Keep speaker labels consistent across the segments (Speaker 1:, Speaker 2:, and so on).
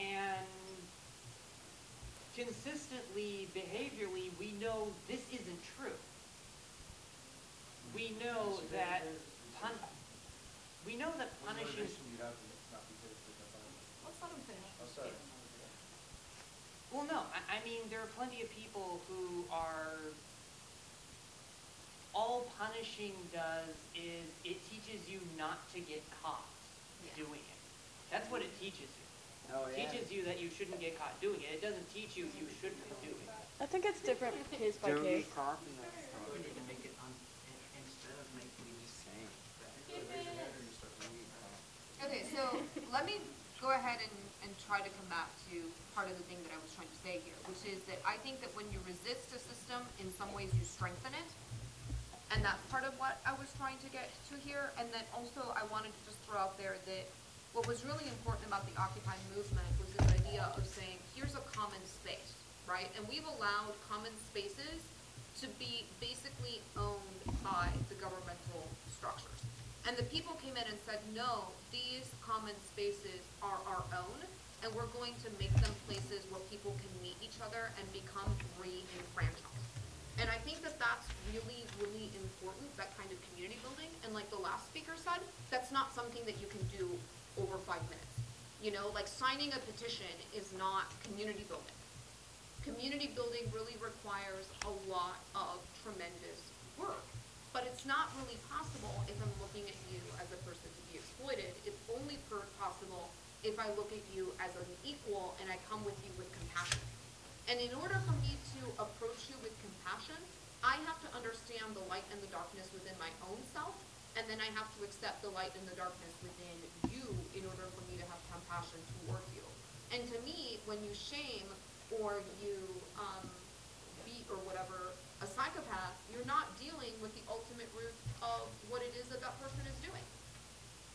Speaker 1: And consistently, behaviorally, we know this isn't true. We know that punishing.
Speaker 2: Let's let him finish.
Speaker 3: Oh, sorry.
Speaker 1: Well, no, I mean, there are plenty of people who are, all punishing does is it teaches you not to get caught doing it. That's what it teaches you.
Speaker 3: Oh,
Speaker 1: It
Speaker 3: yeah.
Speaker 1: teaches you that you shouldn't get caught doing it. It doesn't teach you shouldn't do it.
Speaker 4: I think it's different case by case.
Speaker 5: We need to make it instead of making it just saying.
Speaker 2: Okay, so let me go ahead and try to come back to part of the thing that I was trying to say here, which is that I think that when you resist a system, in some ways you strengthen it. And that's part of what I was trying to get to here. And then also I wanted to just throw out there that what was really important about the Occupy movement was this idea of saying, here's a common space, right? And we've allowed common spaces to be basically owned by the governmental structures. And the people came in and said, no, these common spaces are our own, and we're going to make them places where people can meet each other and become free and franchised. And I think that that's really, really important, that kind of community building. And like the last speaker said, that's not something that you can do over 5 minutes. You know, like signing a petition is not community building. Community building really requires a lot of tremendous work. But it's not really possible if I'm looking at you as a person to be exploited. It's only possible if I look at you as an equal and I come with you with compassion. And in order for me to approach you with compassion, I have to understand the light and the darkness within my own self, and then I have to accept the light and the darkness within you in order for me to have compassion towards you. And to me, when you shame or you beat or whatever a psychopath, you're not dealing with the ultimate root of what it is that that person is doing.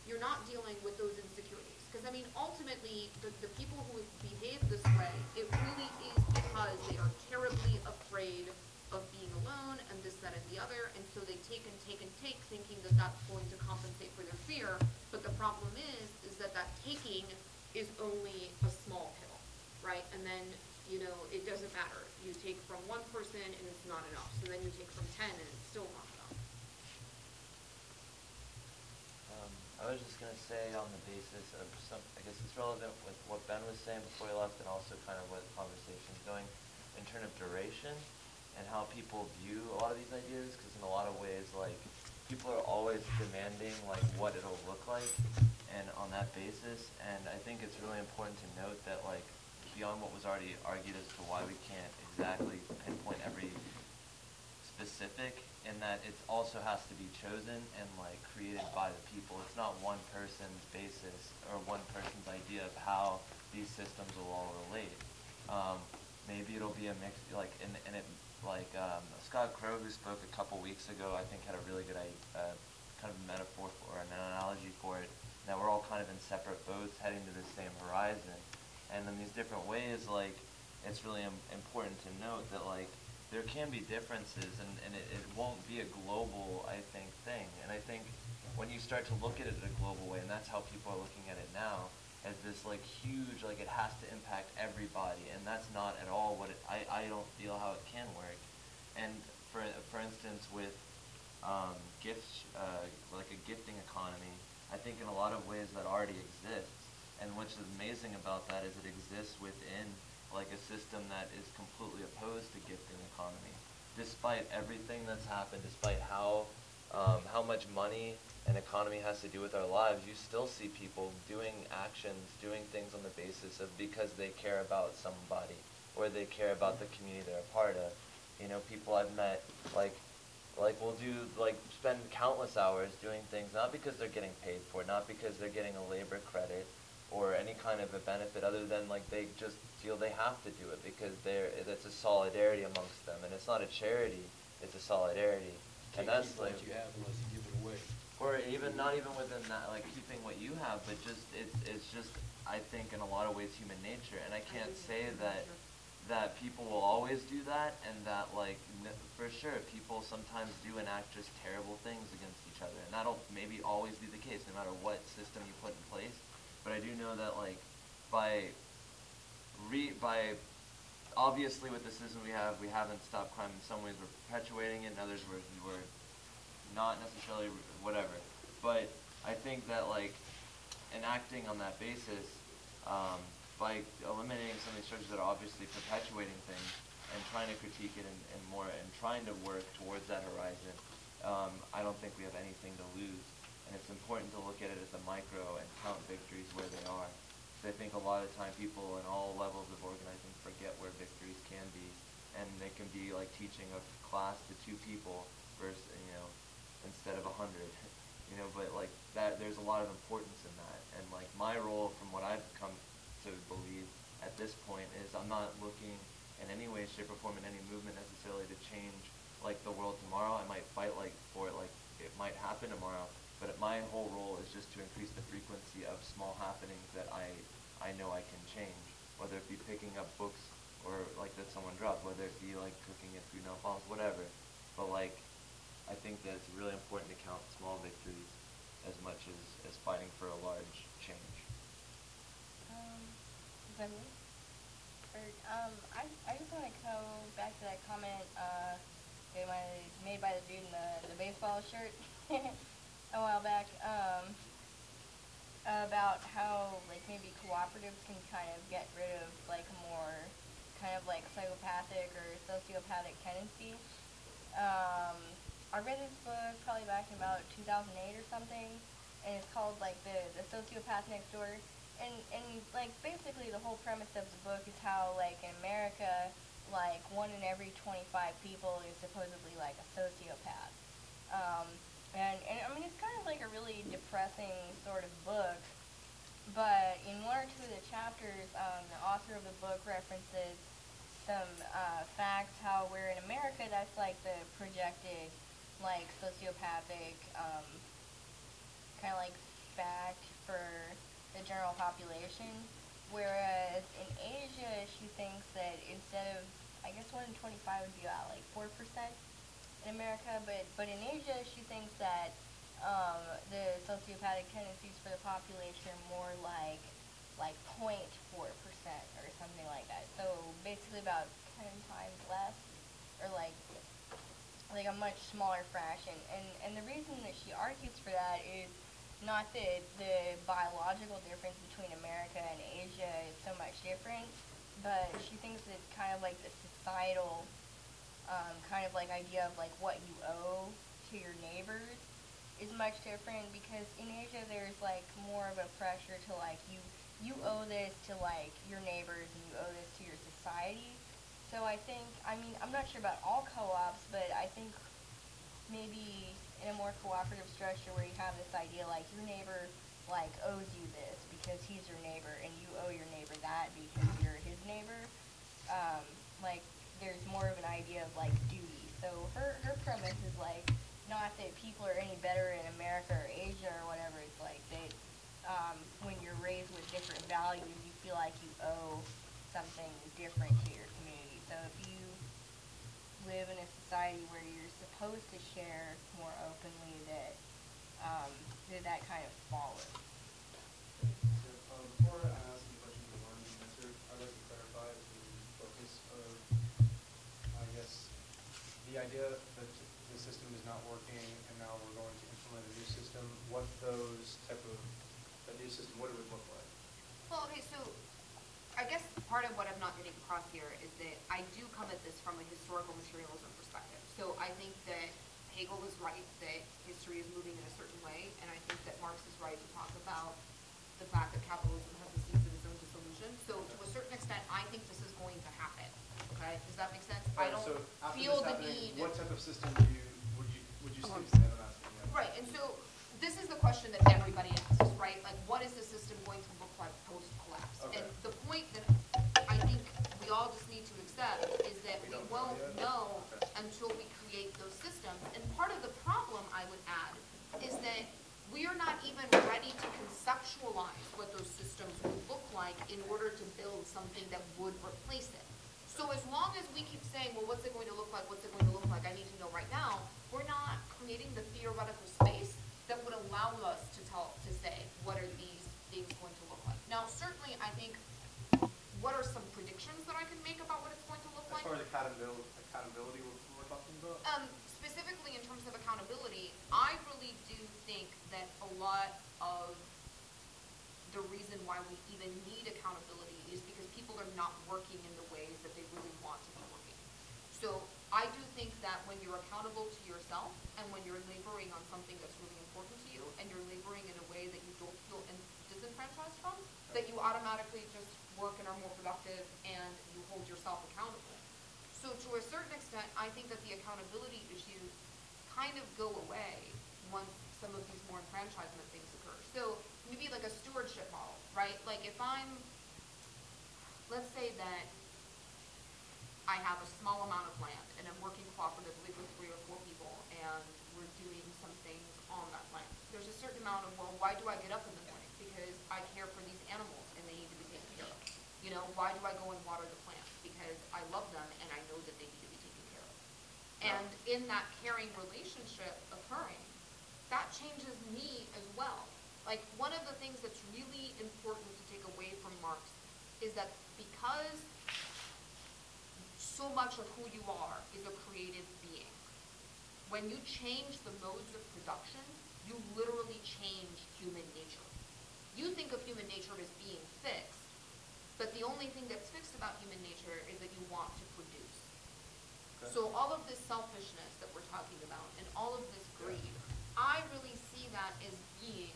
Speaker 2: You're not dealing with those insecurities. Because, I mean, ultimately, the people who behave this way, it really is because they are terribly afraid of being alone and this, that, and the other, and so they take and take and take, thinking that that's going to compensate for their fear. But the problem is that taking is only a small pill, right? And then, you know, it doesn't matter. You take from one person and it's not enough. So then you take from 10 and it's still not enough.
Speaker 6: I was just going to say on the basis of I guess it's relevant with what Ben was saying before he left, and also kind of where the conversation's going in terms of duration and how people view a lot of these ideas, because in a lot of ways, like, people are always demanding, like, what it'll look like, and on that basis, and I think it's really important to note that, like, beyond what was already argued as to why we can't exactly pinpoint every specific, in that it also has to be chosen and like created by the people. It's not one person's basis or one person's idea of how these systems will all relate. Maybe it'll be a mix, like, Scott Crow, who spoke a couple weeks ago, I think had a really good kind of metaphor or an analogy for it, that we're all kind of in separate boats heading to the same horizon. And in these different ways, like, it's really important to note that, like, there can be differences, and it won't be a global, I think, thing. And I think when you start to look at it in a global way, and that's how people are looking at it now, as this, like, huge, like, it has to impact everybody, and that's not at all what I don't feel how it can work. And for instance, with gifts, like a gifting economy, I think in a lot of ways that already exists. And what's amazing about that is it exists within like a system that is completely opposed to gifting economy. Despite everything that's happened, despite how much money an economy has to do with our lives, you still see people doing actions, doing things on the basis of because they care about somebody or they care about the community they're a part of. You know, people I've met like will spend countless hours doing things not because they're getting paid for it, not because they're getting a labor credit or any kind of a benefit other than like they just feel they have to do it because it's a solidarity amongst them, and it's not a charity, it's a solidarity. And that's like
Speaker 3: what you have unless you give it away.
Speaker 6: Or even not even within that, like keeping what you have, but just it's just I think in a lot of ways human nature, and I can't say that people will always do that, and that like for sure people sometimes do enact just terrible things against each other, and that'll maybe always be the case no matter what system you put in place. But I do know that like by obviously with the system we haven't stopped crime. In some ways we're perpetuating it, in others we're not necessarily whatever. But I think that like enacting on that basis, by eliminating some of these structures that are obviously perpetuating things and trying to critique it and trying to work towards that horizon, I don't think we have anything to lose. And it's important to look at it as a micro and count victories where they are. I think a lot of time people in all levels of organizing forget where victories can be, and they can be like teaching a class to 2 people versus, instead of 100, but like that, there's a lot of importance in that. And like my role, from what I've come to believe at this point, is I'm not looking in any way, shape, or form in any movement necessarily to change like the world tomorrow. I might fight for it, like it might happen tomorrow, but my whole role is just to increase the frequency of small happenings that I know I can change, whether it be picking up books or like that someone dropped, whether it be like cooking it through no bombs, whatever. But like, I think that it's really important to count small victories as much as fighting for a large change.
Speaker 3: Is that me? I just want to go back to that comment made by the dude in the baseball shirt a while back. About how like maybe cooperatives can kind of get rid of like a more kind of like psychopathic or sociopathic tendency. I read this book probably back in about 2008 or something, and it's called like the Sociopath Next Door. And like basically the whole premise of the book is how like in America, like 1 in every 25 people is supposedly like a sociopath. And I mean, it's kind of like a really depressing sort of book, but in 1 or 2 of the chapters, the author of the book references some facts how where in America that's like the projected like sociopathic kind of like fact for the general population, whereas in Asia she thinks that instead of, I guess 1 in 25 would be about like 4% in America, but in Asia she thinks that the sociopathic tendencies for the population are more like 0.4% or something like that. So basically about 10 times less, or like a much smaller fraction. And the reason that she argues for that is not that the biological difference between America and Asia is so much different, but she thinks that kind of like the societal kind of like idea of like what you owe to your neighbors is much different, because in Asia there's like more of a pressure to like you owe this to like your neighbors and you owe this to your society. So I think, I mean, I'm not sure about all co-ops, but I think maybe in a more cooperative structure where you have this idea like your neighbor like owes you this because he's your neighbor, and you owe your neighbor that because you're his neighbor, like there's more of an idea of like duty. So her premise is like not that people are any better in America or Asia or whatever. It's like that when you're raised with different values, you feel like you owe something different to your community. So if you live in a society where you're supposed to share more openly, that that kind of follows.
Speaker 7: So, before I ask any questions that weren't answered, I'd like to clarify the focus of, I guess, the idea that the system is not working and now we're going to implement a new system. What those type of, a new system, what it would look like?
Speaker 2: Well, okay, so I guess part of what I'm not getting across here is that I do come at this from a historical materialism perspective. So I think that Hegel was right that history is moving in a certain way, and I think that Marx is right to talk about the fact that capitalism has the seeds of its own dissolution. So to a certain extent, I think this is going to happen. Okay, does that make sense? I don't
Speaker 7: So after
Speaker 2: feel
Speaker 7: this
Speaker 2: the
Speaker 7: happening,
Speaker 2: need.
Speaker 7: what type of system would you stick to? I'm asking you.
Speaker 2: Right, and so this is the question that everybody asks, right? Like, what is the system going to look like post-collapse?
Speaker 7: Okay.
Speaker 2: And the point that I think we all just need to accept is that we won't know until we create those systems. And part of the problem, I would add, is that we are not even ready to conceptualize what those systems would look like in order to build something that would replace it. So as long as we keep saying, well, what's it going to look like, what's it going to look like, I need to know right now, we're not creating the theoretical space that would allow us to say, what are these things going to look like? Now, certainly, I think what are some predictions that I can make about what it's going to look
Speaker 7: As
Speaker 2: like?
Speaker 7: far as accountability we're talking about?
Speaker 2: Specifically in terms of accountability, I really do think that a lot of the reason why we even need accountability is because people are not working in the ways that they really want to be working. So I do think that when you're accountable to yourself and when you're laboring on something that's really important to you and you're laboring in a way that you don't feel disenfranchised from, that you automatically just work and are more productive and you hold yourself accountable. So to a certain extent, I think that the accountability issues kind of go away once some of these more enfranchisement things occur. So maybe like a stewardship model, right? Like if let's say that I have a small amount of land and I'm working cooperatively with 3 or 4 people and we're doing some things on that land. There's a certain amount of, well, why do I get up in the morning? Because I care for these animals and they need to be taken care of. You know, why do I go and water the plants? Because I love them and I know that they need to be taken care of. And in that caring relationship occurring, that changes me as well. Like one of the things that's really important to take away from Marx is that because so much of who you are is a creative being, when you change the modes of production, you literally change human nature. You think of human nature as being fixed, but the only thing that's fixed about human nature is that you want to produce. Okay. So all of this selfishness that we're talking about and all of this greed, I really see that as being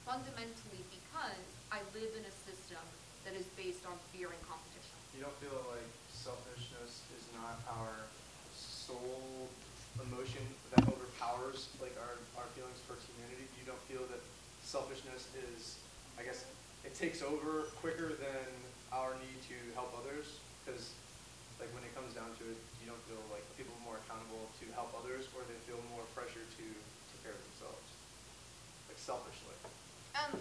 Speaker 2: fundamentally because I live in a system that is based on fear and competition.
Speaker 7: You don't feel like selfishness is not our sole emotion that overpowers like our feelings towards humanity? You don't feel that selfishness is, I guess, it takes over quicker than our need to help others? Because like when it comes down to it, you don't feel like people are more accountable to help others, or they feel more